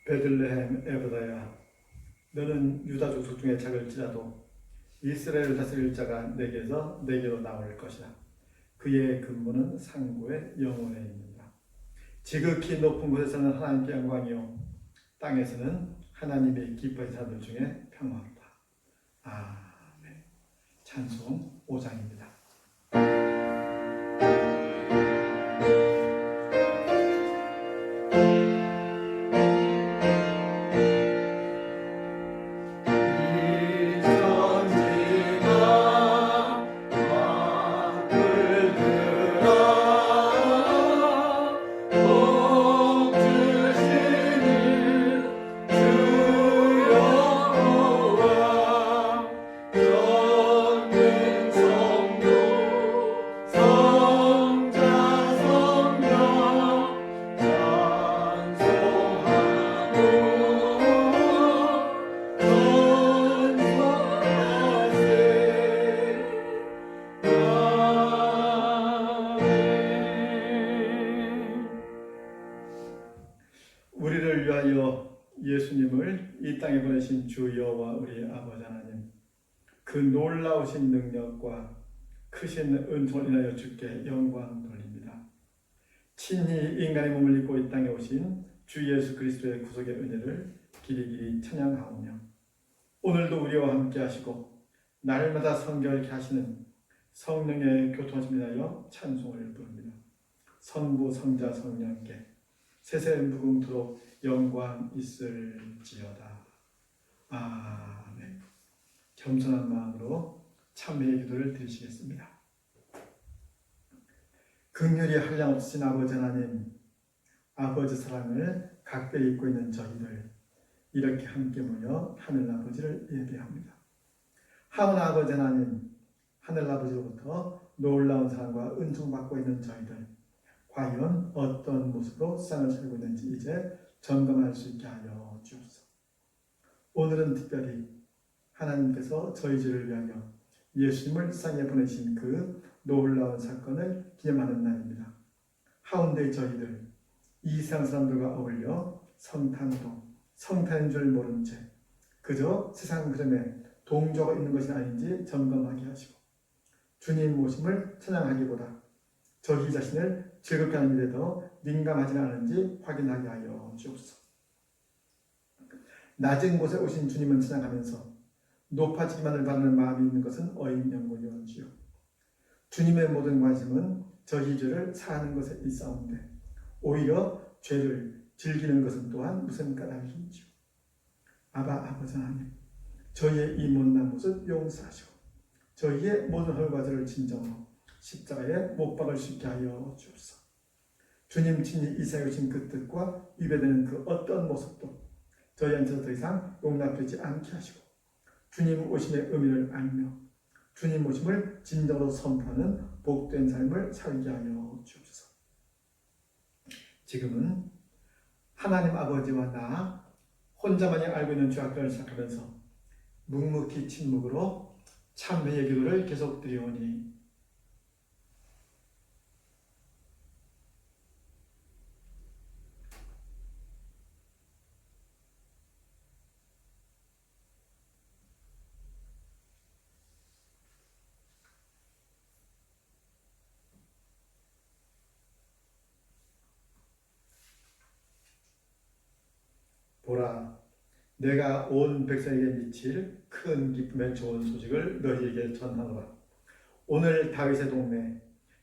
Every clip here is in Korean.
베들레헴 에브라야, 너는 유다 족속 중에 작을지라도 이스라엘 다스릴 자가 내게서 내게로 나올 것이라. 그의 근무는 상고의 영원에 있느니라. 지극히 높은 곳에서는 하나님께 영광이요 땅에서는 하나님의 기뻐하는 자들 중에 평화롭다. 아멘. 찬송 5장입니다. 우리를 위하여 예수님을 이 땅에 보내신 주 여호와 우리 아버지 하나님, 그 놀라우신 능력과 크신 은총을 인하여 주께 영광 돌립니다. 친히 인간의 몸을 입고 이 땅에 오신 주 예수 그리스도의 구속의 은혜를 길이길이 찬양하오며, 오늘도 우리와 함께 하시고 날마다 성결케 하시는 성령의 교통하심을 인하여 찬송을 부릅니다. 성부 성자 성령께 세세 무궁토록 영광 있을지어다. 아멘. 겸손한 마음으로 참회의 기도를 드리시겠습니다. 긍휼이 한량없으신 아버지 하나님, 아버지 사랑을 각별히 입고 있는 저희들 이렇게 함께 모여 하늘 아버지를 예배합니다. 하온 아버지 하나님, 하늘 아버지로부터 놀라운 사랑과 은총 받고 있는 저희들, 과연 어떤 모습으로 세상을 살고 있는지 이제 점검할 수 있게 하여 주옵소서. 오늘은 특별히 하나님께서 저희 죄를 위하여 예수님을 세상에 보내신 그 놀라운 사건을 기념하는 날입니다. 하운데 저희들 이 세상 사람들과 어울려 성탄인 줄 모른 채 그저 세상 흐름에 동조가 있는 것이 아닌지 점검하게 하시고, 주님 모심을 찬양하기보다 저희 자신을 즐겁게 하는 일에 더 민감하지 않은지 확인하게 하여 주옵소서. 낮은 곳에 오신 주님은 찬양하면서 높아지기만을 바라는 마음이 있는 것은 어인영문이온지요. 주님의 모든 관심은 저희 죄를 사하는 것에 있사온데 오히려 죄를 즐기는 것은 또한 무슨 까닭인지요. 아버지 하나님, 저희의 이 못난 모습 용서하시고 저희의 모든 헐과죄를 진정으로 십자가에 못 박을 수 있게 하여 주옵소서. 주님 친히 이 세상에 오신 그 뜻과 위배되는 그 어떤 모습도 저희한테서 더 이상 용납되지 않게 하시고, 주님 오심의 의미를 알며 주님 오심을 진정으로 선포하는 복된 삶을 살게 하여 주옵소서. 지금은 하나님 아버지와 나 혼자만이 알고 있는 죄악들을 생각하면서 묵묵히 침묵으로 참회의 기도를 계속 드리오니, 보라, 내가 온 백성에게 미칠 큰 기쁨의 좋은 소식을 너희에게 전하노라. 오늘 다윗의 동네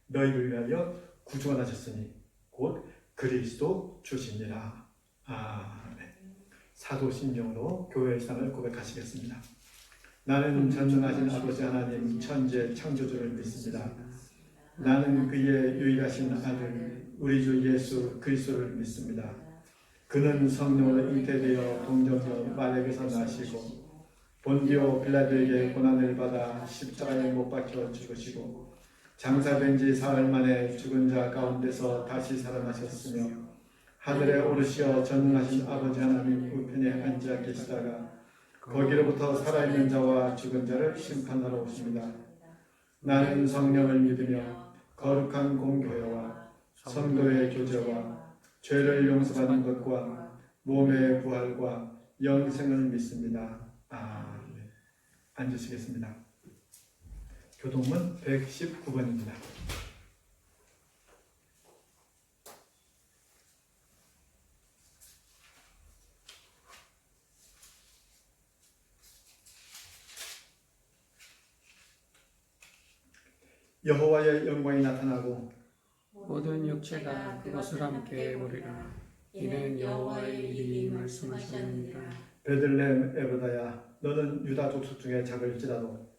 너희를 위하여 구주가 나셨으니 곧 그리스도 주시니라. 아멘. 사도신경으로 교회의 상을 고백하시겠습니다. 나는 전능하신 아버지 하나님 천지의 창조주를 믿습니다. 나는 그의 유일하신 아들 우리 주 예수 그리스도를 믿습니다. 그는 성령으로 잉태되어 동정녀 마리아에게서 나시고 본디오 빌라도에게 고난을 받아 십자가에 못 박혀 죽으시고 장사된 지 사흘 만에 죽은 자 가운데서 다시 살아나셨으며 하늘에 오르시어 전능하신 아버지 하나님 우편에 앉아 계시다가 거기로부터 살아있는 자와 죽은 자를 심판하러 오십니다. 나는 성령을 믿으며 거룩한 공교회와 성도의 교제와 죄를 용서받는 것과 몸의 부활과 영생을 믿습니다. 아멘. 앉으시겠습니다. 교동문 119번입니다. 여호와의 영광이 나타나고 모든 육체가 그것을 함께 보리라. 이는 여호와의 일이 말씀하셨느니라. 베들레헴 에브라야, 너는 유다 족속 중에 작을지라도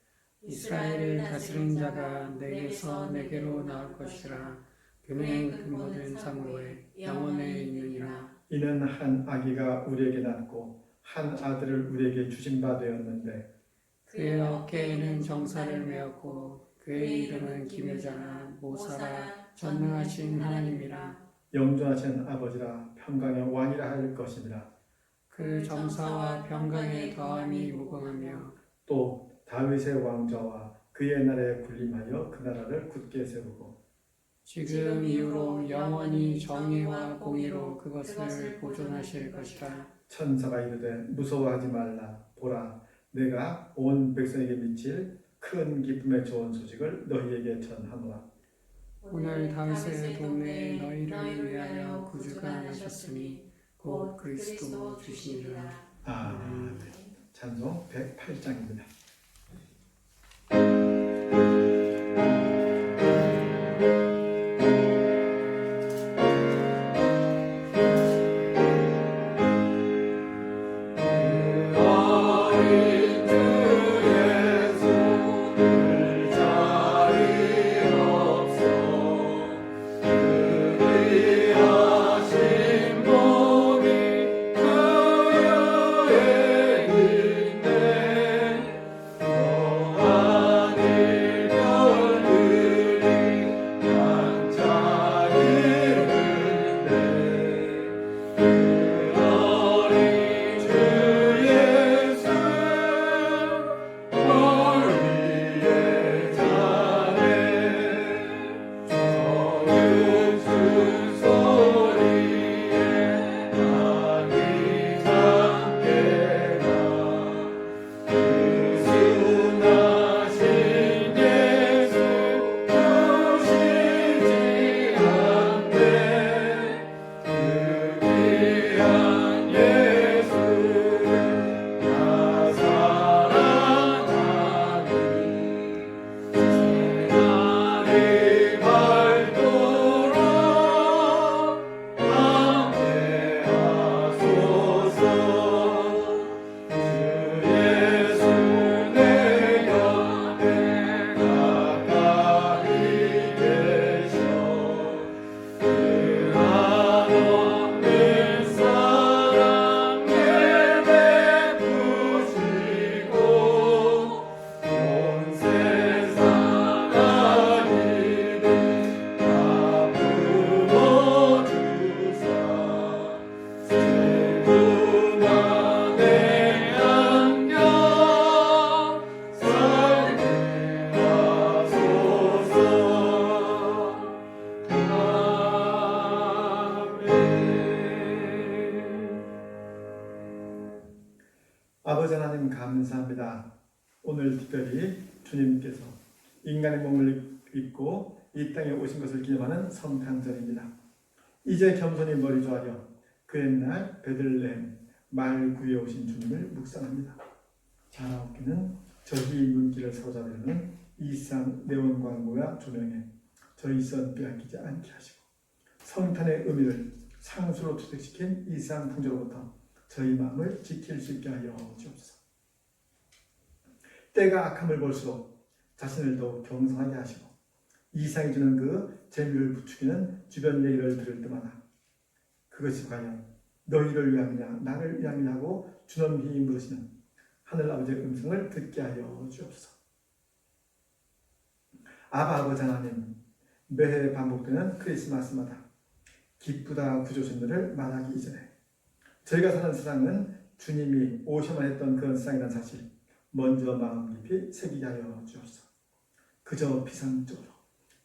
이스라엘을 다스린 자가 내게서 내게로 나올 것이라. 그는 근본된 사무에 영원에 있느니라. 이는 한 아기가 우리에게 낳고 한 아들을 우리에게 주신 바 되었는데 그의 어깨에는 정사를 메었고 그의 이름은 기묘자라 모사라 전능하신 하나님이라. 영존하신 아버지라 평강의 왕이라 할 것입니다. 그 정사와 평강의 더함이 무궁하며 또 다윗의 왕좌와 그 옛날에 군림하여 그 나라를 굳게 세우고 지금 이후로 영원히 정의와 공의로 그것을 보존하실 것이라. 천사가 이르되 무서워하지 말라. 보라, 내가 온 백성에게 미칠 큰 기쁨의 좋은 소식을 너희에게 전하노라. 오늘 다윗의 동네에 너희를 위하여 구주가 나셨으니 곧 그리스도 주시니라. 아멘. 찬송 108장입니다. 아버지 하나님 감사합니다. 오늘 특별히 주님께서 인간의 몸을 입고 이 땅에 오신 것을 기념하는 성탄절입니다. 이제 겸손히 머리 조아려 그 옛날 베들레헴 말구에 오신 주님을 묵상합니다. 자라옵기는 저희 눈길을 사로잡으려는 이상 네온 광고와 조명에 저희 선 빼앗기지 않게 하시고 성탄의 의미를 상수로 투색시킨 이상 풍조로부터 저희 마음을 지킬 수 있게 하여 주옵소서. 때가 악함을 볼수록 자신을 더욱 경성하게 하시고 이상이 주는 그 재미를 부추기는 주변 얘기를 들을 때마다 그것이 과연 너희를 위함이냐 나를 위함이냐 하고 주넘기 물으시는 하늘 아버지의 음성을 듣게 하여 주옵소서. 아버지 하나님, 매해 반복되는 크리스마스마다 기쁘다 구조신들을 말하기 이전에 저희가 사는 세상은 주님이 오셔만 했던 그런 세상이라는 사실 먼저 마음 깊이 새기게 하여 주옵소서. 그저 피상적으로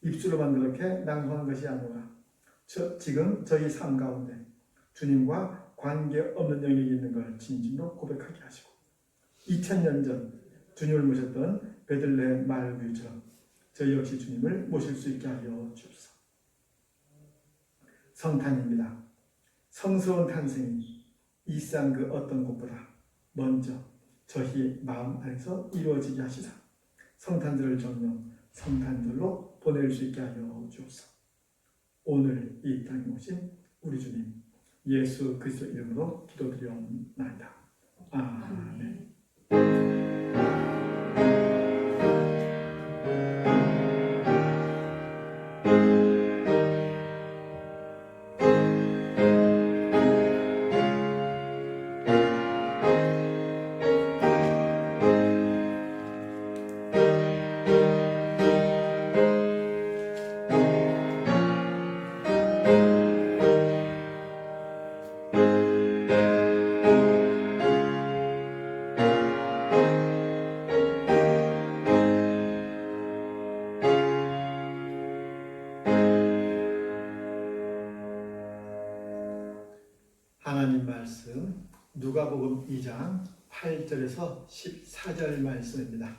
입술로만 그렇게 낭송한 것이 아니라 지금 저희 삶 가운데 주님과 관계없는 영역이 있는 걸 진심으로 고백하게 하시고 2000년 전 주님을 모셨던 베들레헴 마을교회처럼 저희 역시 주님을 모실 수 있게 하여 주옵소서. 성탄입니다. 성스러운 탄생이 이 세상 그 어떤 것보다 먼저 저희 마음 안에서 이루어지게 하시사 성탄절을 정녕 성탄절로 보낼 수 있게 하여 주옵소서. 오늘 이 땅에 오신 우리 주님 예수 그리스도 이름으로 기도드리옵나이다. 아멘. 하나님 말씀 누가복음 2장 8절에서 14절 말씀입니다.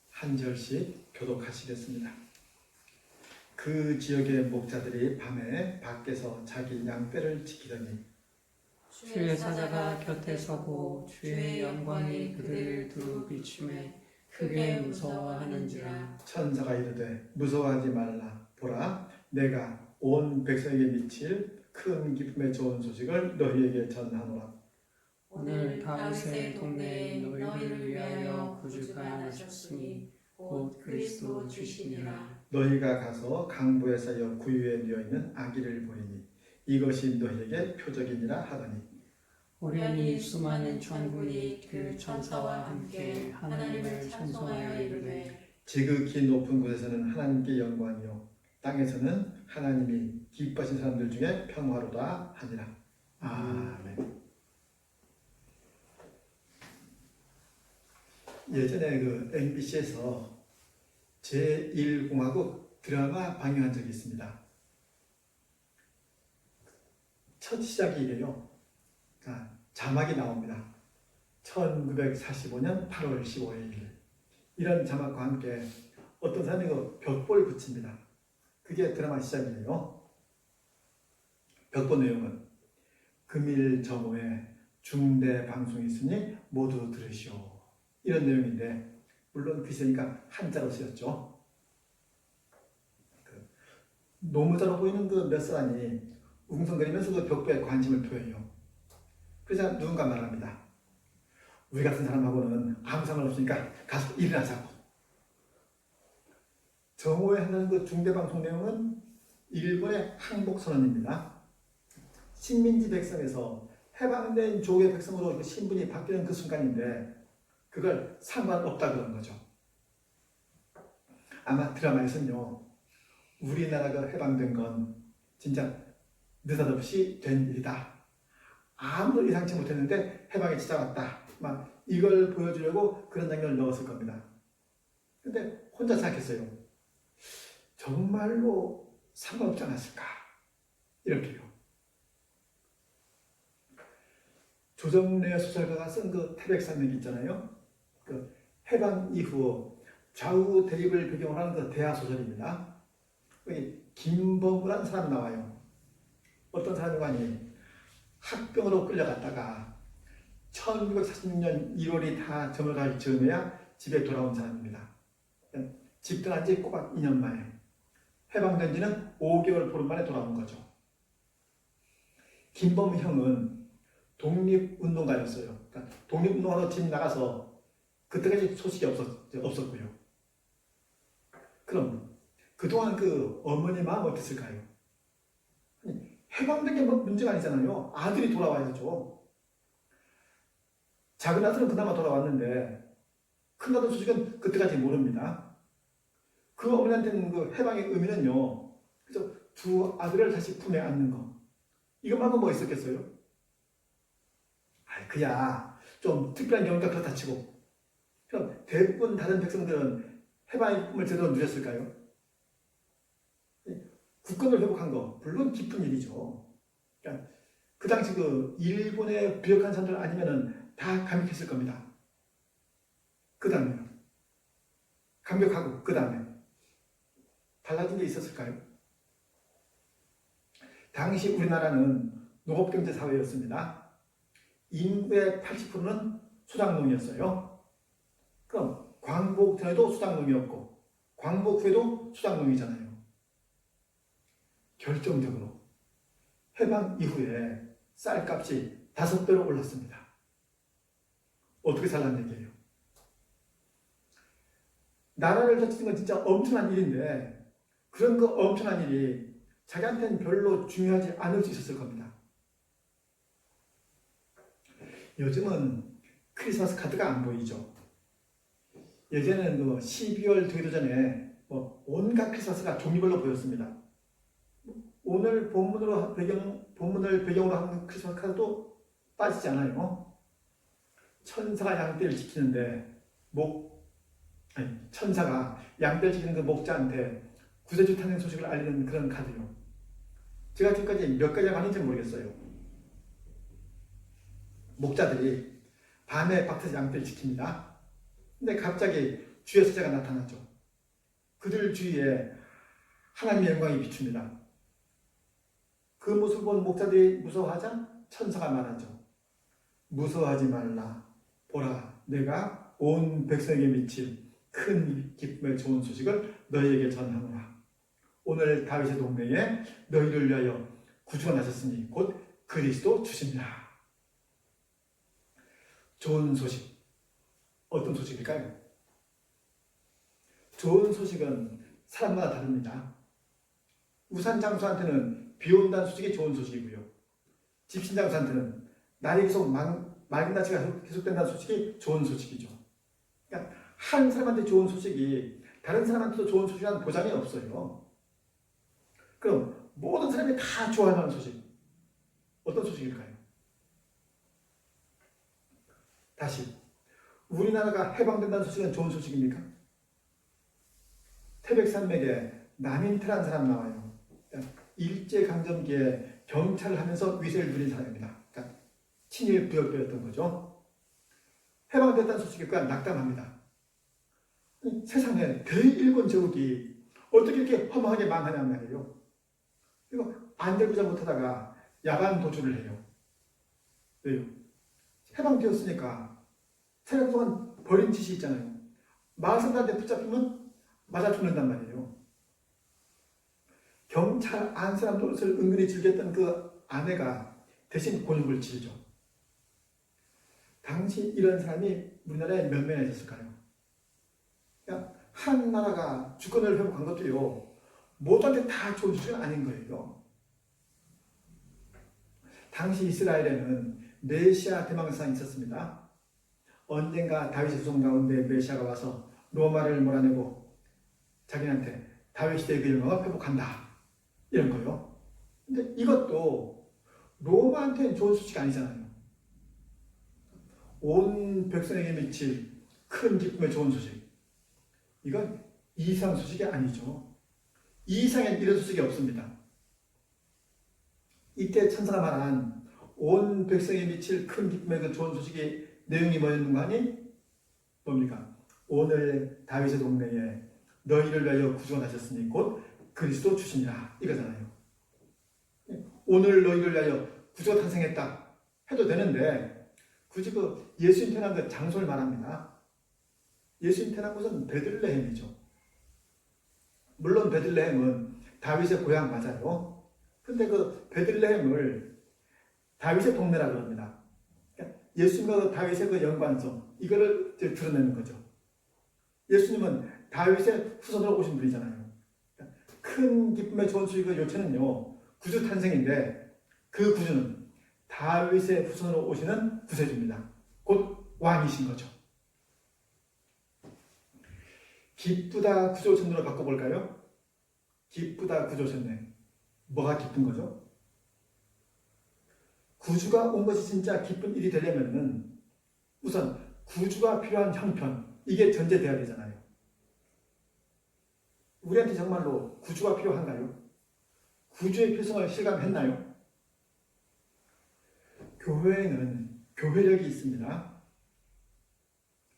한 절씩 교독하시겠습니다. 그 지역의 목자들이 밤에 밖에서 자기 양떼를 지키더니 주의 사자가 곁에 서고 주의 영광이 그들을 두루 비추매 크게 무서워하는지라. 천사가 이르되 무서워하지 말라. 보라, 내가 온 백성에게 미칠 큰 기쁨의 좋은 소식을 너희에게 전하노라. 오늘 다윗의 동네에 너희를 위하여 구주가 나셨으니 곧 그리스도 주시니라. 너희가 가서 강보에 쌓여 구유에 누워있는 아기를 보리니 이것이 너희에게 표적이니라 하더니 오련히 수많은 천군이 그 천사와 함께 하나님을 찬송하여 이르되 지극히 높은 곳에서는 하나님께 영광이요 땅에서는 하나님이 기뻐하신 사람들 중에 평화로다 하니라. 아멘. 예전에 그 MBC에서 제1공화국 드라마 방영한 적이 있습니다. 첫 시작이 이래요. 자막이 나옵니다. 1945년 8월 15일. 이런 자막과 함께 어떤 사람이 그 벽보를 붙입니다. 그게 드라마 시작이에요. 벽보 내용은 금일 정오에 중대 방송이 있으니 모두 들으시오. 이런 내용인데 물론 글쎄니까 한자로 쓰였죠. 노무자로 보이는 그 몇 사람이 웅성거리면서 그 벽보에 관심을 표해요. 그러자 누군가 말합니다. 우리 같은 사람하고는 아무 상관없으니까 가서 일을 하자고. 정오에 하는 그 중대방송 내용은 일본의 항복선언입니다. 식민지 백성에서 해방된 조의 백성으로 그 신분이 바뀌는 그 순간인데 그걸 상관없다 그런 거죠. 아마 드라마에서는요. 우리나라가 해방된 건 진짜 느닷없이 된 일이다. 아무도 예상치 못했는데 해방이 찾아왔다. 막 이걸 보여주려고 그런 장면을 넣었을 겁니다. 근데 혼자 생각했어요. 정말로 상관없지 않았을까? 이렇게요. 조정래 소설가가 쓴 그 태백산맥 있잖아요. 그 해방 이후 좌우 대립을 배경으로 하는 그 대하 소설입니다. 여기 김범우라는 사람이 나와요. 어떤 사람이 학병으로 끌려갔다가 1946년 1월이 다 저물갈 즈음에야 집에 돌아온 사람입니다. 집 떠난 지 꼬박 2년 만에 해방된 지는 5개월 보름 만에 돌아온 거죠. 김범우 형은 독립운동가였어요. 그러니까 독립운동하러 집 나가서 그때까지 소식이 없었고요. 그럼 그동안 그 어머니 마음 어땠을까요? 해방된 게 뭐 문제가 아니잖아요. 아들이 돌아와야죠. 작은 아들은 그나마 돌아왔는데 큰 아들 소식은 그때까지 모릅니다. 그 어머니한테는 그 해방의 의미는요. 그래서 두 아들을 다시 품에 안는 거. 이것만은 뭐 있었겠어요? 그야 좀 특별한 경우가 그렇다 치고 그럼 대부분 다른 백성들은 해방의 꿈을 제대로 누렸을까요? 국권을 회복한 거 물론 기쁜 일이죠. 그러니까 그 당시 그 일본의 부역한 사람들 아니면은 다 감격했을 겁니다. 그 다음에 감격하고 그 다음에 달라진 게 있었을까요? 당시 우리나라는 농업경제 사회였습니다. 인구의 80%는 수작농이었어요. 그럼 광복 전에도 수작농이었고 광복 후에도 수작농이잖아요. 결정적으로 해방 이후에 쌀값이 5배로 올랐습니다. 어떻게 살란 얘기예요? 나라를 다치는 건 진짜 엄청난 일인데 그런 그 엄청난 일이 자기한테는 별로 중요하지 않을 수 있었을 겁니다. 요즘은 크리스마스 카드가 안 보이죠. 예전에는 그 12월 되기도 전에 온갖 크리스마스가 종류별로 보였습니다. 오늘 본문을 배경으로 하는 크리스마스 카드도 빠지지 않아요. 천사가 양떼를 지키는데 천사가 양떼를 지키는 그 목자한테 구세주 탄생 소식을 알리는 그런 카드요. 제가 지금까지 몇 가지가 맞는지 모르겠어요. 목자들이 밤에 박태서 양떼를 지킵니다. 근데 갑자기 주의 사자가 나타나죠. 그들 주위에 하나님의 영광이 비춥니다. 그 모습을 본 목자들이 무서워하자 천사가 말하죠. 무서워하지 말라. 보라, 내가 온 백성에게 미칠 큰 기쁨의 좋은 소식을 너희에게 전하노라. 오늘 다윗의 동네에 너희를 위하여 구주가 나셨으니 곧 그리스도 주십니다. 좋은 소식. 어떤 소식일까요? 좋은 소식은 사람마다 다릅니다. 우산장수한테는 비 온다는 소식이 좋은 소식이고요. 집신장수한테는 날이 계속 맑은 날씨가 계속된다는 소식이 좋은 소식이죠. 그러니까 한 사람한테 좋은 소식이 다른 사람한테도 좋은 소식이라는 보장이 없어요. 그럼 모든 사람이 다 좋아하는 소식, 어떤 소식일까요? 다시, 우리나라가 해방된다는 소식은 좋은 소식입니까? 태백산맥에 남인태라는 사람 나와요. 일제강점기에 경찰을 하면서 위세를 누린 사람입니다. 그러니까 친일 부역배였던 거죠. 해방됐다는 소식이 그냥 낙담합니다. 세상에 대일본 제국이 어떻게 이렇게 허망하게 망하냔 말이에요. 그리고 안절부절 못하다가 야반 도주를 해요. 왜요? 해방되었으니까 세력 동안 버린 짓이 있잖아요. 마을 사람들한테 붙잡히면 맞아 죽는단 말이에요. 경찰 안 사람 노릇을 은근히 즐겼던 그 아내가 대신 곤욕을 치르죠. 당시 이런 사람이 우리나라에 몇 명이나 있었을까요? 그러니까 한 나라가 주권을 회복한 것도요, 모두한테 다 좋은 소식은 아닌 거예요. 당시 이스라엘에는 메시아 대망상이 있었습니다. 언젠가 다윗의 후손 가운데 메시아가 와서 로마를 몰아내고 자기한테 다윗 시대의 그 영광을 회복한다. 이런 거요. 근데 이것도 로마한테는 좋은 소식이 아니잖아요. 온 백성에게 미칠 큰 기쁨의 좋은 소식. 이건 이상 소식이 아니죠. 이 이상엔 이런 소식이 없습니다. 이때 천사가 말한 온 백성에 미칠 큰 기쁨의 그 좋은 소식이 내용이 뭐였는가 하니? 뭡니까? 오늘 다윗의 동네에 너희를 위하여 구주가 나셨으니 곧 그리스도 주시니라 이거잖아요. 오늘 너희를 위하여 구주가 탄생했다 해도 되는데 굳이 그 예수님 태어난 그 장소를 말합니다. 예수님 태어난 곳은 베들레헴이죠. 물론 베들레헴은 다윗의 고향 맞아요. 근데 그 베들레헴을 다윗의 동네라고 합니다. 예수님과 다윗의 그 연관성, 이거를 드러내는 거죠. 예수님은 다윗의 후손으로 오신 분이잖아요. 큰 기쁨의 좋은 소식의 요체는요, 구주 탄생인데 그 구주는 다윗의 후손으로 오시는 구세주입니다. 곧 왕이신 거죠. 기쁘다 구주 오셨네로 바꿔볼까요? 기쁘다 구주 오셨네. 뭐가 기쁜 거죠? 구주가 온 것이 진짜 기쁜 일이 되려면 우선 구주가 필요한 형편, 이게 전제되어야 되잖아요. 우리한테 정말로 구주가 필요한가요? 구주의 필요성을 실감했나요? 교회에는 교회력이 있습니다.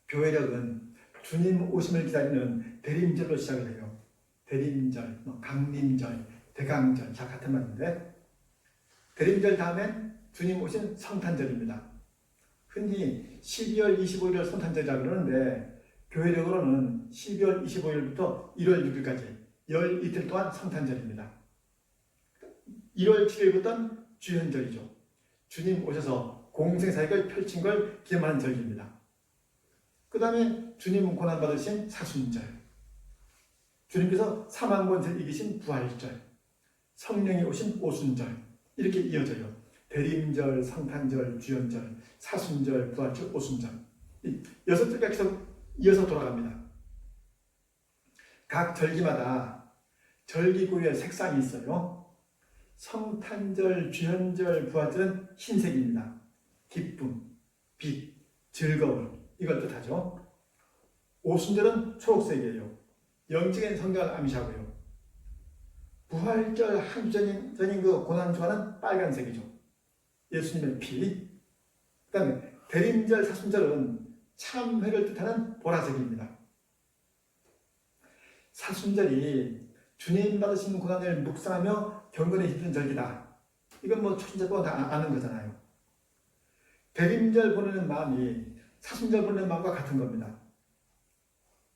교회력은 주님 오심을 기다리는 대림절로 시작을 해요. 대림절, 강림절, 대강절 다 같은 말인데 대림절 다음엔 주님 오신 성탄절입니다. 흔히 12월 25일을 성탄절이라고 그러는데 교회력으로는 12월 25일부터 1월 6일까지 열 이틀 동안 성탄절입니다. 1월 7일부터는 주현절이죠. 주님 오셔서 공생사역을 펼친 걸 기념하는 절기입니다. 그 다음에 주님 고난받으신 사순절, 주님께서 사망권세를 이기신 부활절, 성령이 오신 오순절 이렇게 이어져요. 대림절, 성탄절, 주현절, 사순절, 부활절, 오순절 이 6절가 계속 이어서 돌아갑니다. 각 절기마다 절기구의 색상이 있어요. 성탄절, 주현절, 부활절은 흰색입니다. 기쁨, 빛, 즐거움 이걸 뜻하죠. 오순절은 초록색이에요. 영적인 성경을 암시하고요. 부활절 한 주 전인 그 고난주간은 빨간색이죠. 예수님의 피. 그 다음에 대림절, 사순절은 참회를 뜻하는 보라색입니다. 사순절이 주님 받으신 고난을 묵상하며 경건에 힘든 절기다. 이건 뭐 초신자도 다 아는 거잖아요. 대림절 보내는 마음이 사순절 보내는 마음과 같은 겁니다.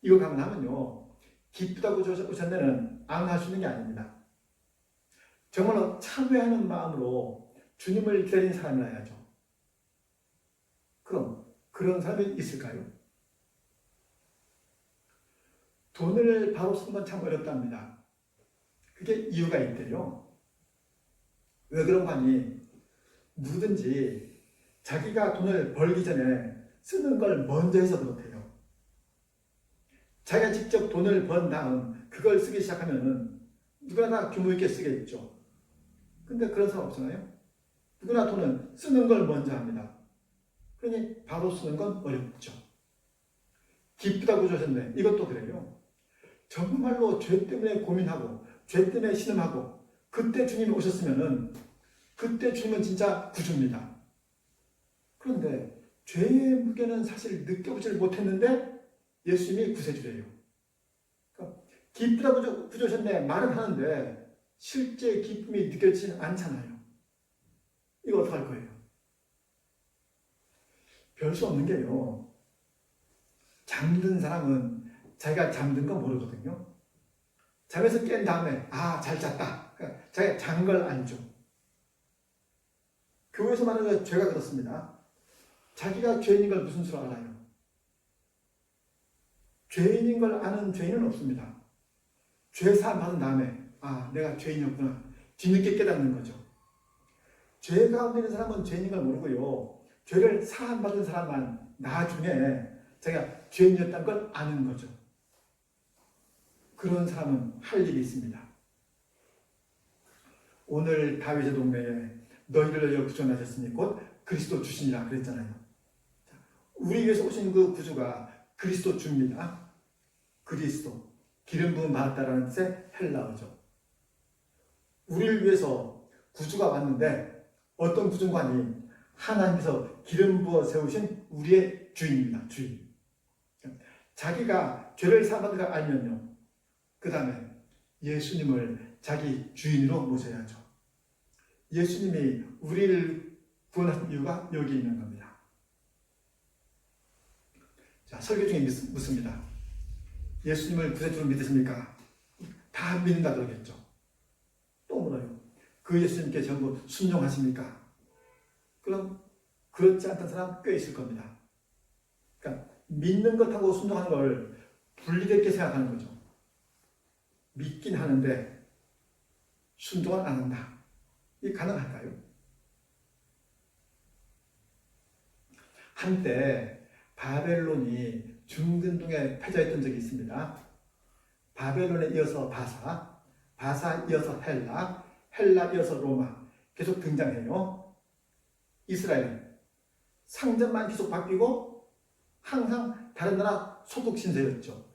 이거 감안하면요. 기쁘다고 오셨네는 안 할 수 있는 게 아닙니다. 정말로 참회하는 마음으로 주님을 기다리는 사람이라야죠. 그럼 그런 사람이 있을까요? 돈을 바로 쓰는 건 참 어렵답니다. 그게 이유가 있대요. 왜 그런 거 아니? 누구든지 자기가 돈을 벌기 전에 쓰는 걸 먼저 해서 그렇대요. 자기가 직접 돈을 번 다음 그걸 쓰기 시작하면 누구나 다 규모 있게 쓰겠죠. 근데 그런 사람 없잖아요. 누구나 돈은 쓰는 걸 먼저 합니다. 그러니 바로 쓰는 건 어렵죠. 기쁘다고 주셨네. 이것도 그래요. 정말로 죄 때문에 고민하고 죄 때문에 신음하고 그때 주님이 오셨으면은 그때 주님은 진짜 구주입니다. 그런데 죄의 무게는 사실 느껴보질 못했는데 예수님이 구세주래요. 그러니까 기쁘다고 구주셨네 말은 하는데 실제 기쁨이 느껴지진 않잖아요. 이거 어떡할 거예요? 별 수 없는 게요. 잠든 사람은 자기가 잠든 거 모르거든요. 잠에서 깬 다음에 잘 잤다. 그러니까 자기가 잔 걸 알죠. 교회에서 말하는 죄가 그렇습니다. 자기가 죄인인 걸 무슨 수로 알아요? 죄인인 걸 아는 죄인은 없습니다. 죄 사함 받은 다음에 내가 죄인이었구나. 뒤늦게 깨닫는 거죠. 죄 가운데 있는 사람은 죄인인 걸 모르고요. 죄를 사함 받은 사람만 나중에 자기가 죄인이었다는 걸 아는 거죠. 그런 사람은 할 일이 있습니다. 오늘 다윗의 동네에 너희를 위하여 구원하셨으니 곧 그리스도 주시니라 그랬잖아요. 우리 위해서 오신 그 구주가 그리스도 주입니다. 그리스도, 기름 부음 받았다라는 뜻의 헬라어죠. 우리를 위해서 구주가 왔는데 어떤 구주관이 하나님께서 기름 부어 세우신 우리의 주인입니다. 주인. 자기가 죄를 사함받은 걸 알면요. 그 다음에 예수님을 자기 주인으로 모셔야죠. 예수님이 우리를 구원하신 이유가 여기 있는 겁니다. 자, 설교 중에 묻습니다. 예수님을 구세주로 믿으십니까? 다 믿는다 그러겠죠. 또 물어요. 그 예수님께 전부 순종하십니까? 그럼 그렇지 않던 사람 꽤 있을 겁니다. 그러니까 믿는 것하고 순종하는 걸 분리되게 생각하는 거죠. 믿긴 하는데 순종은 안 한다. 이게 가능할까요? 한때 바벨론이 중근동에 패자했던 적이 있습니다. 바벨론에 이어서 바사 이어서 헬라 이어서 로마 계속 등장해요. 이스라엘은 상점만 계속 바뀌고 항상 다른 나라 소속 신세였죠.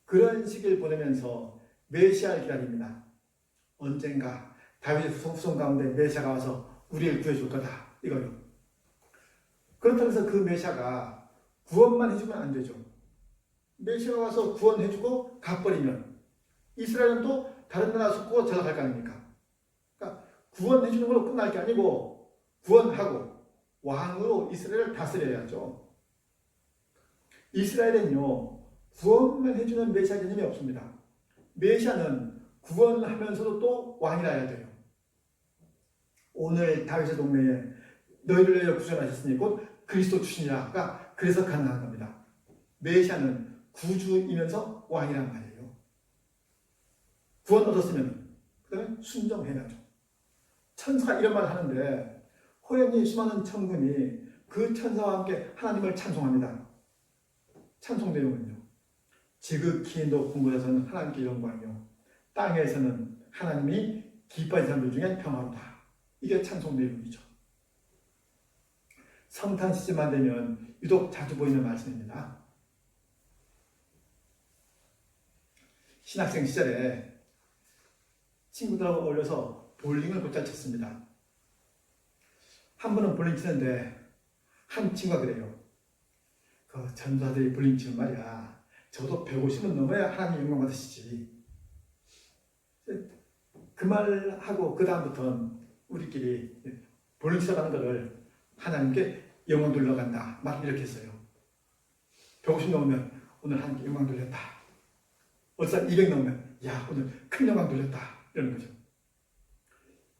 그런 시기를 보내면서 메시아를 기다립니다. 언젠가 다윗의 후손 가운데 메시아가 와서 우리를 구해줄 거다. 이거요. 그렇다고 해서 그 메시아가 구원만 해주면 안 되죠. 메시아가 와서 구원해주고 가버리면 이스라엘은 또 다른 나라 속고 전락할 거 아닙니까? 그러니까 구원해주는 걸로 끝날 게 아니고 구원하고 왕으로 이스라엘을 다스려야죠. 이스라엘은요, 구원만 해주는 메시아 개념이 없습니다. 메시아는 구원하면서도 또 왕이라 해야 돼요. 오늘 다윗의 동네에 너희를 위하여 구원하셨으니 곧 그리스도 출신이라가 그래서 가능한 겁니다. 메시아는 구주이면서 왕이란 말이에요. 구원 얻었으면 그 다음에 순종해야죠. 천사가 이런 말을 하는데 호련히 수많은 천군이 그 천사와 함께 하나님을 찬송합니다. 찬송 내용은요, 지극히 높은 곳에서는 하나님께 영광이요 땅에서는 하나님이 기뻐하는 사람들 중에 평화로다. 이게 찬송 내용이죠. 성탄 시즌만 되면 유독 자주 보이는 말씀입니다. 신학생 시절에 친구들하고 어울려서 볼링을 곧잘 쳤습니다. 한 번은 볼링 치는데 한 친구가 그래요. 그 전도사들이 볼링 치는 말이야. 저도 150은 넘어야 하나님 영광 받으시지. 그 말하고 그 다음부터는 우리끼리 볼링 치러 가는 거를 하나님께 영광 돌려간다. 막 이렇게 했어요. 150 넘으면 오늘 하나님께 영광 돌렸다. 어쩌다 200 넘으면 야 오늘 큰 영광 돌렸다. 이러는 거죠.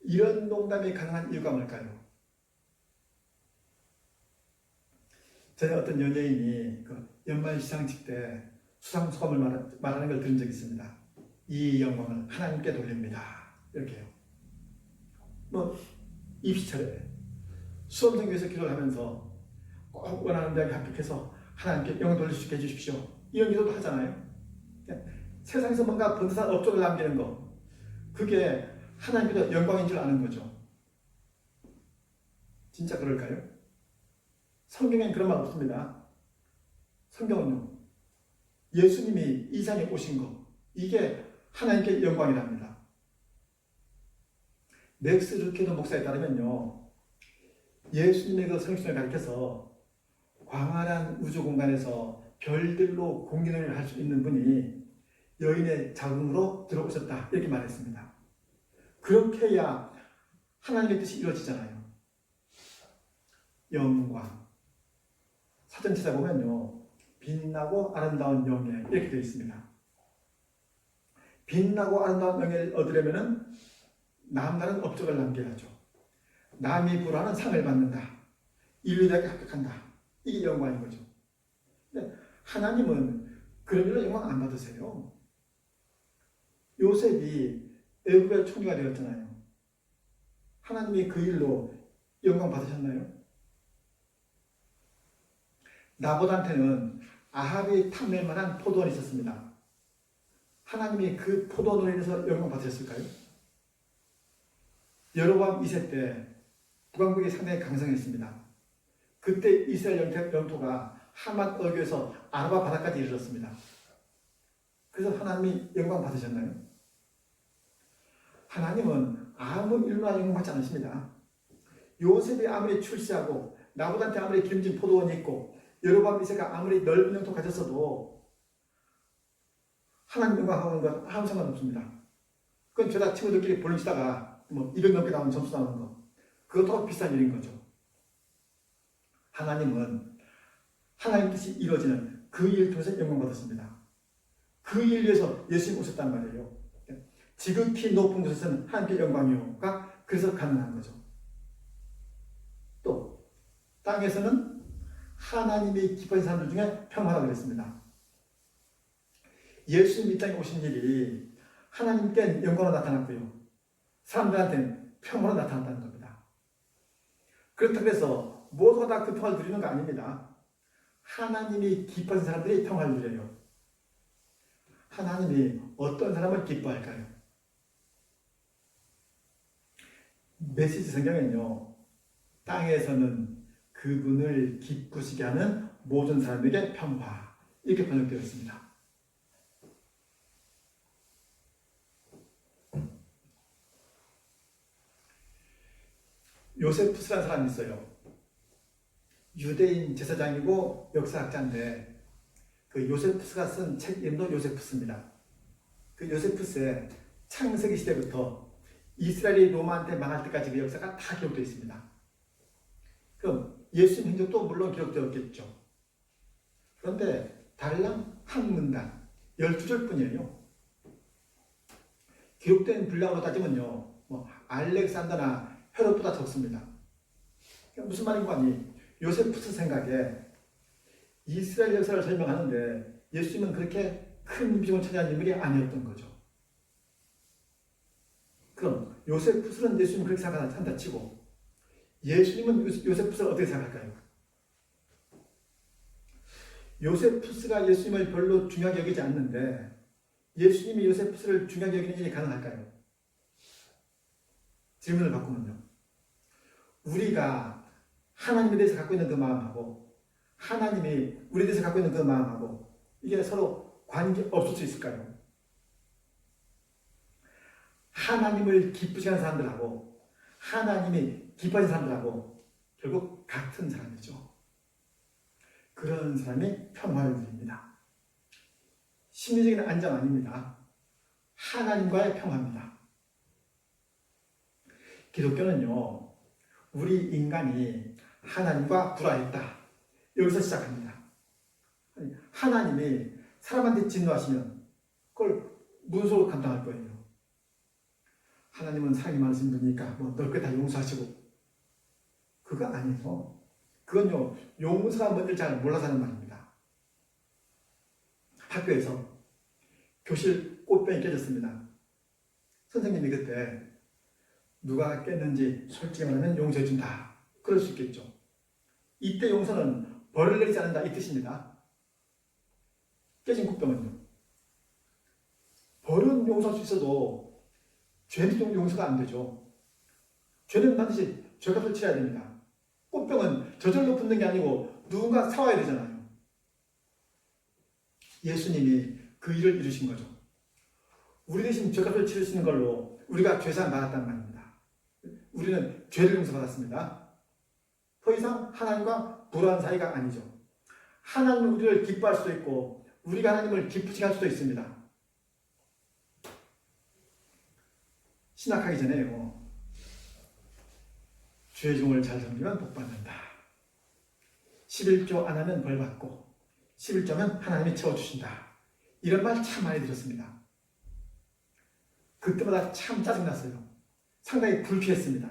이런 농담이 가능한 이유가 뭘까요? 전에 어떤 연예인이 그 연말 시상식 때 수상 소감을 말하는 걸 들은 적이 있습니다. 이 영광을 하나님께 돌립니다. 이렇게요. 뭐 입시철에 수험생교에서 기도를 하면서 꼭 원하는 대학에 합격해서 하나님께 영광 돌릴 수 있게 해주십시오. 이런 기도도 하잖아요. 세상에서 뭔가 번듯한 업적을 남기는 거, 그게 하나님께도 영광인 줄 아는 거죠. 진짜 그럴까요? 성경엔 그런 말 없습니다. 성경은요, 예수님이 이 세상에 오신 거, 이게 하나님께 영광이랍니다. 맥스 루케도 목사에 따르면요, 예수님의 그 성신을 가리켜서 광활한 우주 공간에서 별들로 공기놀이를 할 수 있는 분이 여인의 자궁으로 들어오셨다. 이렇게 말했습니다. 그렇게 해야 하나님의 뜻이 이루어지잖아요. 영광. 사전 찾아보면요, 빛나고 아름다운 영예 이렇게 되어 있습니다. 빛나고 아름다운 영예를 얻으려면 남다른 업적을 남겨야죠. 남이 부러워하는 상을 받는다. 인류대학에 합격한다. 이게 영광인 거죠. 근데 하나님은 그런 일로 영광 안 받으세요. 요셉이 애굽의 총리가 되었잖아요. 하나님이 그 일로 영광 받으셨나요? 나봇한테는 아합이 탐낼 만한 포도원이 있었습니다. 하나님이 그 포도원으로 인해서 영광 받으셨을까요? 여로보암 2세 때 북왕국이 상당히 강성했습니다. 그때 이스라엘 영토가 하맛 어귀에서 아라바 바다까지 이르렀습니다. 그래서 하나님이 영광 받으셨나요? 하나님은 아무 일로나 영광 받지 않으십니다. 요셉이 아무리 출세하고 나봇한테 아무리 기름진 포도원이 있고 여로보암 2세가 아무리 넓은 영토 가졌어도 하나님 영광하는 건 아무 상관없습니다. 그건 죄다 친구들끼리 볼링 치다가 뭐 200 넘게 나오는 점수 나오는 거, 그것도 비슷한 일인 거죠. 하나님은 하나님 뜻이 이루어지는 그 일을 통해서 영광 받았습니다. 그 일 위해서 예수님 오셨단 말이에요. 지극히 높은 곳에서는 하나님께 영광이요가 그래서 가능한 거죠. 또 땅에서는 하나님이 기뻐하는 사람들 중에 평화라고 그랬습니다. 예수님 이 땅에 오신 일이 하나님께 영광으로 나타났고요, 사람들한테는 평화로 나타났다는 겁니다. 그렇다고 해서 모두가 다 그 평화를 누리는 거 아닙니다. 하나님이 기뻐하는 사람들이 평화를 누려요. 하나님이 어떤 사람을 기뻐할까요? 메시지 성경에는요, 땅에서는 그분을 기쁘시게 하는 모든 사람에게 평화, 이렇게 번역되어 있습니다. 요세푸스라는 사람이 있어요. 유대인 제사장이고 역사학자인데 그 요세푸스가 쓴 책 이름도 요세푸스입니다. 그 요세푸스의 창세기 시대부터 이스라엘이 로마한테 망할 때까지 그 역사가 다 기록되어 있습니다. 그럼 예수님 행적도 물론 기록되었겠죠. 그런데 달랑 한 문단 12절 뿐이에요. 기록된 분량으로 따지면요, 알렉산더나 헤롯보다 적습니다. 무슨 말인가 하니 요세푸스 생각에 이스라엘 역사를 설명하는데 예수님은 그렇게 큰 비중을 차지한 인물이 아니었던 거죠. 그럼 요세푸스는 예수님을 그렇게 생각한다 치고 예수님은 요세푸스를 어떻게 생각할까요? 요세푸스가 예수님을 별로 중요하게 여기지 않는데 예수님이 요세푸스를 중요하게 여기는 일이 가능할까요? 질문을 바꾸면요. 우리가 하나님에 대해서 갖고 있는 그 마음하고 하나님이 우리에 대해서 갖고 있는 그 마음하고 이게 서로 관계 없을 수 있을까요? 하나님을 기쁘게 하는 사람들하고 하나님이 기뻐하는 사람들하고 결국 같은 사람이죠. 그런 사람이 평화를 누립니다. 심리적인 안정 아닙니다. 하나님과의 평화입니다. 기독교는요, 우리 인간이 하나님과 불화했다. 여기서 시작합니다. 하나님이 사람한테 진노하시면 그걸 무슨 소로 감당할 거예요? 하나님은 사랑이 많으신 분이니까 넓게 다 용서하시고 그거 아니에요. 그건요, 용서가 뭔지 잘 몰라서 하는 말입니다. 학교에서 교실 꽃병이 깨졌습니다. 선생님이 그때 누가 깼는지 솔직히 말하면 용서해준다. 그럴 수 있겠죠. 이때 용서는 벌을 내리지 않는다 이 뜻입니다. 깨진 꽃병은요. 벌은 용서할 수 있어도 죄는 용서가 안 되죠. 죄는 반드시 죄값을 치러야 됩니다. 꽃병은 저절로 붙는 게 아니고 누군가 사와야 되잖아요. 예수님이 그 일을 이루신 거죠. 우리 대신 죄값을 치를 수 있는 걸로 우리가 죄사함 받았단 말입니다. 우리는 죄를 용서받았습니다. 더 이상 하나님과 불화한 사이가 아니죠. 하나님은 우리를 기뻐할 수도 있고 우리가 하나님을 기쁘시게 할 수도 있습니다. 신학하기 전에요. 주의 종을 잘 섬기면 복 받는다. 11조 안 하면 벌 받고 11조면 하나님이 채워주신다. 이런 말 참 많이 들었습니다. 그때마다 참 짜증났어요. 상당히 불쾌했습니다.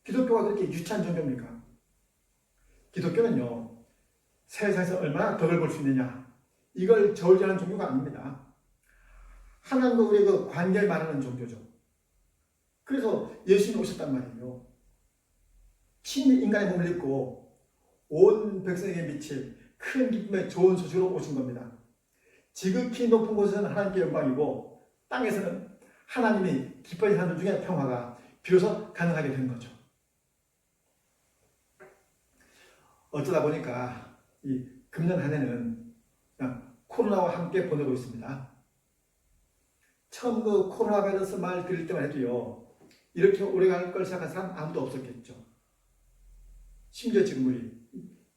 기독교가 그렇게 유치한 종교입니까? 기독교는요, 세상에서 얼마나 덕을 볼 수 있느냐, 이걸 저울질하는 종교가 아닙니다. 하나님과 우리의 그 관계를 말하는 종교죠. 그래서 예수님이 오셨단 말이에요. 친히 인간의 몸을 입고 온 백성에게 미칠 큰 기쁨의 좋은 소식으로 오신 겁니다. 지극히 높은 곳에서는 하나님께 영광이고 땅에서는 하나님이 기뻐하는 사람들 중에 평화가 비로소 가능하게 된 거죠. 어쩌다 보니까 이 금년 한 해는 그냥 코로나와 함께 보내고 있습니다. 처음 그 코로나 바이러스 말 들을 때만 해도요, 이렇게 오래 갈 걸 생각한 사람 아무도 없었겠죠. 심지어 지금 우리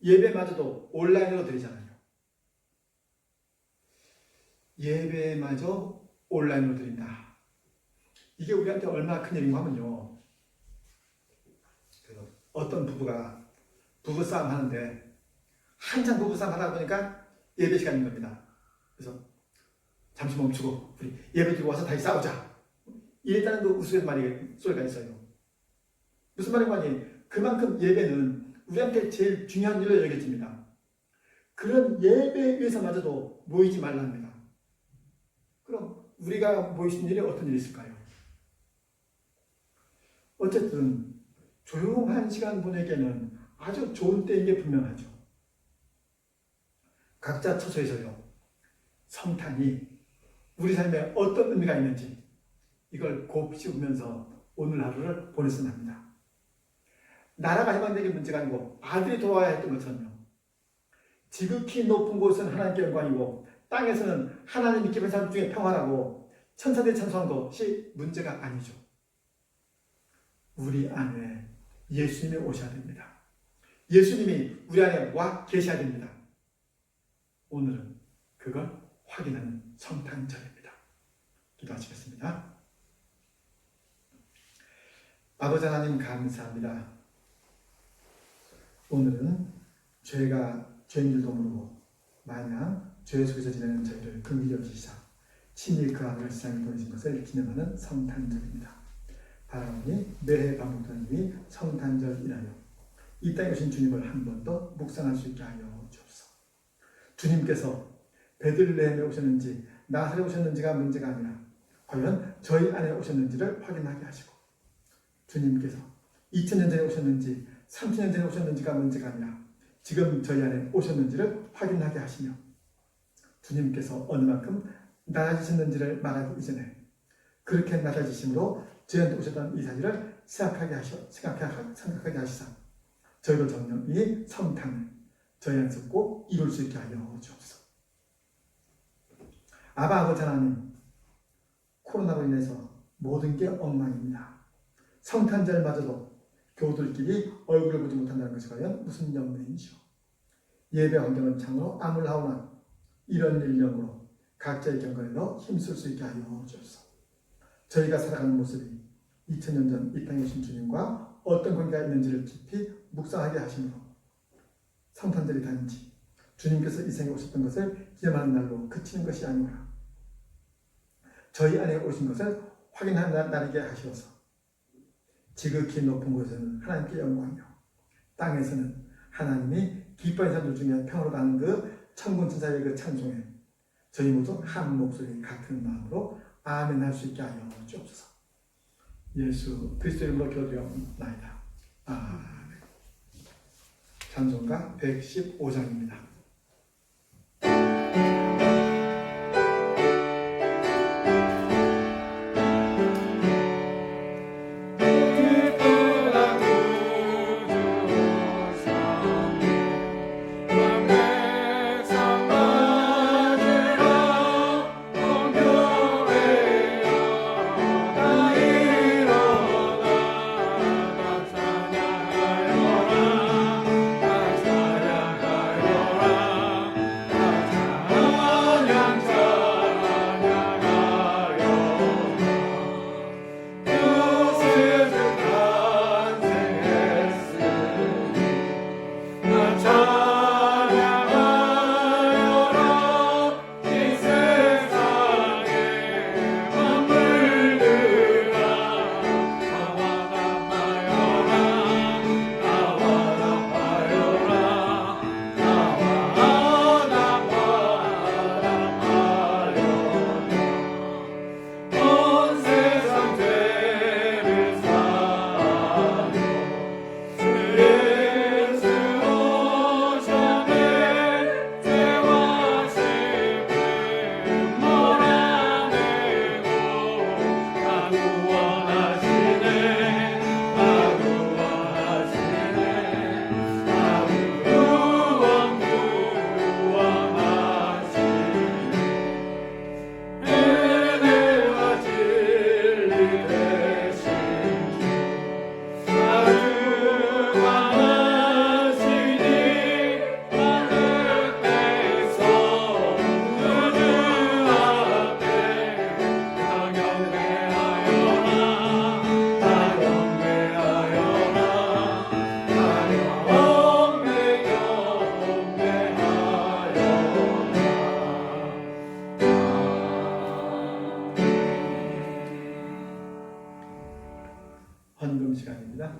예배마저도 온라인으로 드리잖아요. 예배마저 온라인으로 드린다. 이게 우리한테 얼마나 큰 일인가 하면요. 어떤 부부가 부부싸움 하는데 한참 부부싸움 하다 보니까 예배 시간인 겁니다. 그래서 잠시 멈추고 우리 예배 드리고 와서 다시 싸우자. 이랬다는 그 우스갯말이 소리가 있어요. 무슨 말인가 하니 그만큼 예배는 우리한테 제일 중요한 일로 여겨집니다. 그런 예배에 위해서마저도 모이지 말랍니다. 그럼 우리가 모이신 일이 어떤 일이 있을까요? 어쨌든 조용한 시간 보내기에는 아주 좋은 때인 게 분명하죠. 각자 처소에서요, 성탄이 우리 삶에 어떤 의미가 있는지 이걸 곱씹으면서 오늘 하루를 보냈으면 합니다. 나라가 해방되기 문제가 아니고 아들이 돌아와야 했던 것처럼요. 지극히 높은 곳은 하나님께 영광이고 땅에서는 하나님이 기쁜 사람 중에 평화라고 천사들이 찬송한 것이 문제가 아니죠. 우리 안에 예수님이 오셔야 됩니다. 예수님이 우리 안에 와 계셔야 됩니다. 오늘은 그걸 확인하는 성탄절입니다. 기도하시겠습니다. 아버지 하나님 감사합니다. 오늘은 죄가 죄인들도 모르고 마냥 죄 속에서 지내는 저희를 긍휼히 여기시사 친히 그 아들을 세상에 보내신 것을 기념하는 성탄절입니다. 바라오니 매해 반복되는 이 성탄절이라요. 이 땅에 오신 주님을 한 번 더 묵상할 수 있게 하여 주옵소서. 주님께서 베들레헴에 오셨는지 나사렛에 오셨는지가 문제가 아니라 과연 저희 안에 오셨는지를 확인하게 하시고, 주님께서 2000년 전에 오셨는지 3000년 전에 오셨는지가 문제가 아니라 지금 저희 안에 오셨는지를 확인하게 하시며, 주님께서 어느 만큼 낮아지셨는지를 말하기 이전에 그렇게 낮아지심으로 저희한테 오셨다는 이 사실을 생각하게 하시사 저희도 정녕 이 성탄을 저희 안에서 꼭 이룰 수 있게 하여 주옵소서. 아버지 하나님, 코로나로 인해서 모든 게 엉망입니다. 성탄절마저도 교우들끼리 얼굴을 보지 못한다는 것이 과연 무슨 영문인지요. 예배 환경은 참으로 암울하오나 이런 일념으로 각자의 경건에도 힘쓸 수 있게 하여 주옵소서. 저희가 살아가는 모습이 2000년 전 이 땅에 오신 주님과 어떤 관계가 있는지를 깊이 묵상하게 하시므로 성탄절이 단지 주님께서 이 생에 오셨던 것을 기념하는 날로 그치는 것이 아니라 저희 안에 오신 것을 확인하는 날이게 하시어서 지극히 높은 곳에서는 하나님께 영광이요, 땅에서는 하나님이 기뻐하는 사람들 중에 평으로 가는 그 천군 천사의 그 찬송에 저희 모두 한 목소리 같은 마음으로 아멘 할 수 있게 하여 주옵소서. 예수 그리스도 이름으로 기도드리옵나이다. 아멘. 찬송가 115장입니다. 헌금 시간입니다.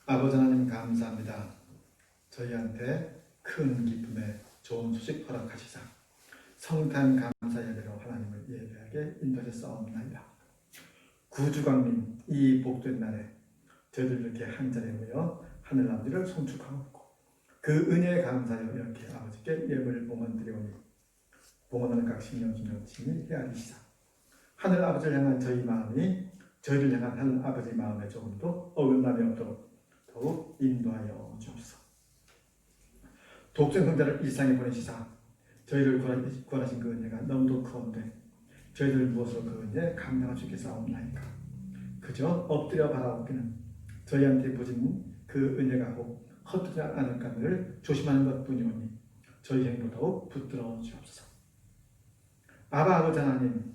아버지 하나님 감사합니다. 저희한테 큰 기쁨의 좋은 소식 허락하시자 성탄 감사 예배로 하나님을 예배하게 인도하셨사옵나이다. 구주광민 이 복된 날에 저희들 이렇게 한자리에 모여 하늘 아버지를 송축하옵고 그 은혜에 감사하여 이렇게 아버지께 예물을 봉헌드리오니 봉헌하는 각 신령신령 친히 헤아리시사 하늘 아버지를 향한 저희 마음이 저희를 향한 하늘 아버지 마음에 조금도 어긋남이 없도록 더욱 인도하여 주옵소서. 독생 성자를 이 세상에 보내시사 저희를 구원하신 그 은혜가 너무도 크온데 저희들 무엇으로 그 은혜 감당할 수 있겠사옵나이까. 그저 엎드려 바라옵기는 저희한테 보진 그 은혜가 꼭 헛되지 않을까를 조심하는 것뿐이오니 저희 행보 더욱 붙들어 주옵소서. 아바 아버지 하나님,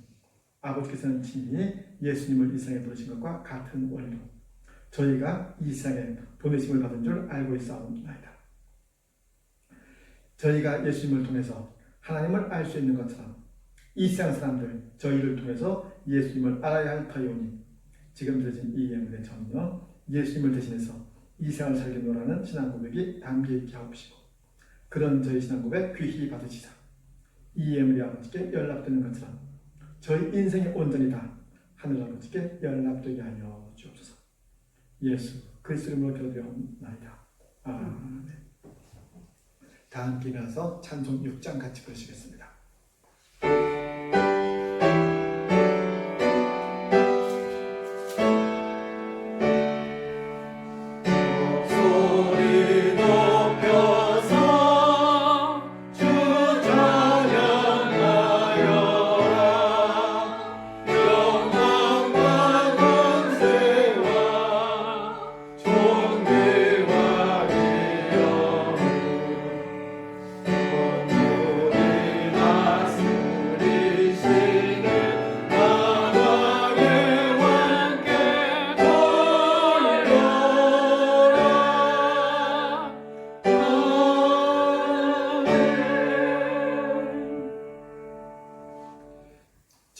아버지께서는 친히 예수님을 이 세상에 보내신 것과 같은 원리로 저희가 이 세상에 보내심을 받은 줄 알고 있사옵나이다. 저희가 예수님을 통해서 하나님을 알 수 있는 것처럼 이 세상 사람들 저희를 통해서 예수님을 알아야 할 터이오니 지금 드려진 이 예물에 전혀 예수님을 대신해서 이 세상을 살겠노라는 신앙 고백이 담겨있게 하옵시고 그런 저희 신앙 고백 귀히 받으시자 이 예물이 아버지께 연락되는 것처럼 저희 인생의 온전히 다 하늘 아버지께 연락되게 하여 주옵소서. 예수 그리스도 이름으로 기도드리옵나이다. 아멘. 다 함께 일어나서 찬송 6장 같이 부르시겠습니다.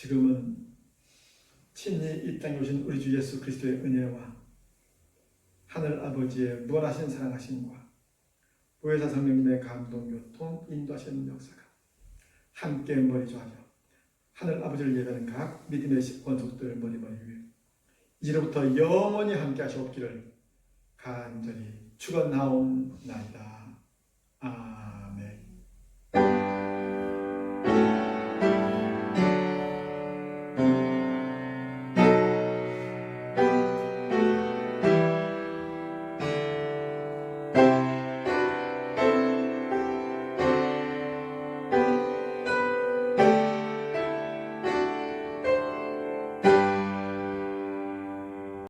지금은 친히 이 땅에 오신 우리 주 예수 그리스도의 은혜와 하늘 아버지의 무한하신 사랑하심과 보혜사 성령님의 감동, 교통, 인도하시는 역사가 함께 머리조하여 하늘 아버지를 예배하는 각 믿음의 원속들 머리 위에 이제로부터 영원히 함께 하시옵기를 간절히 축원하옵나이다. 아멘.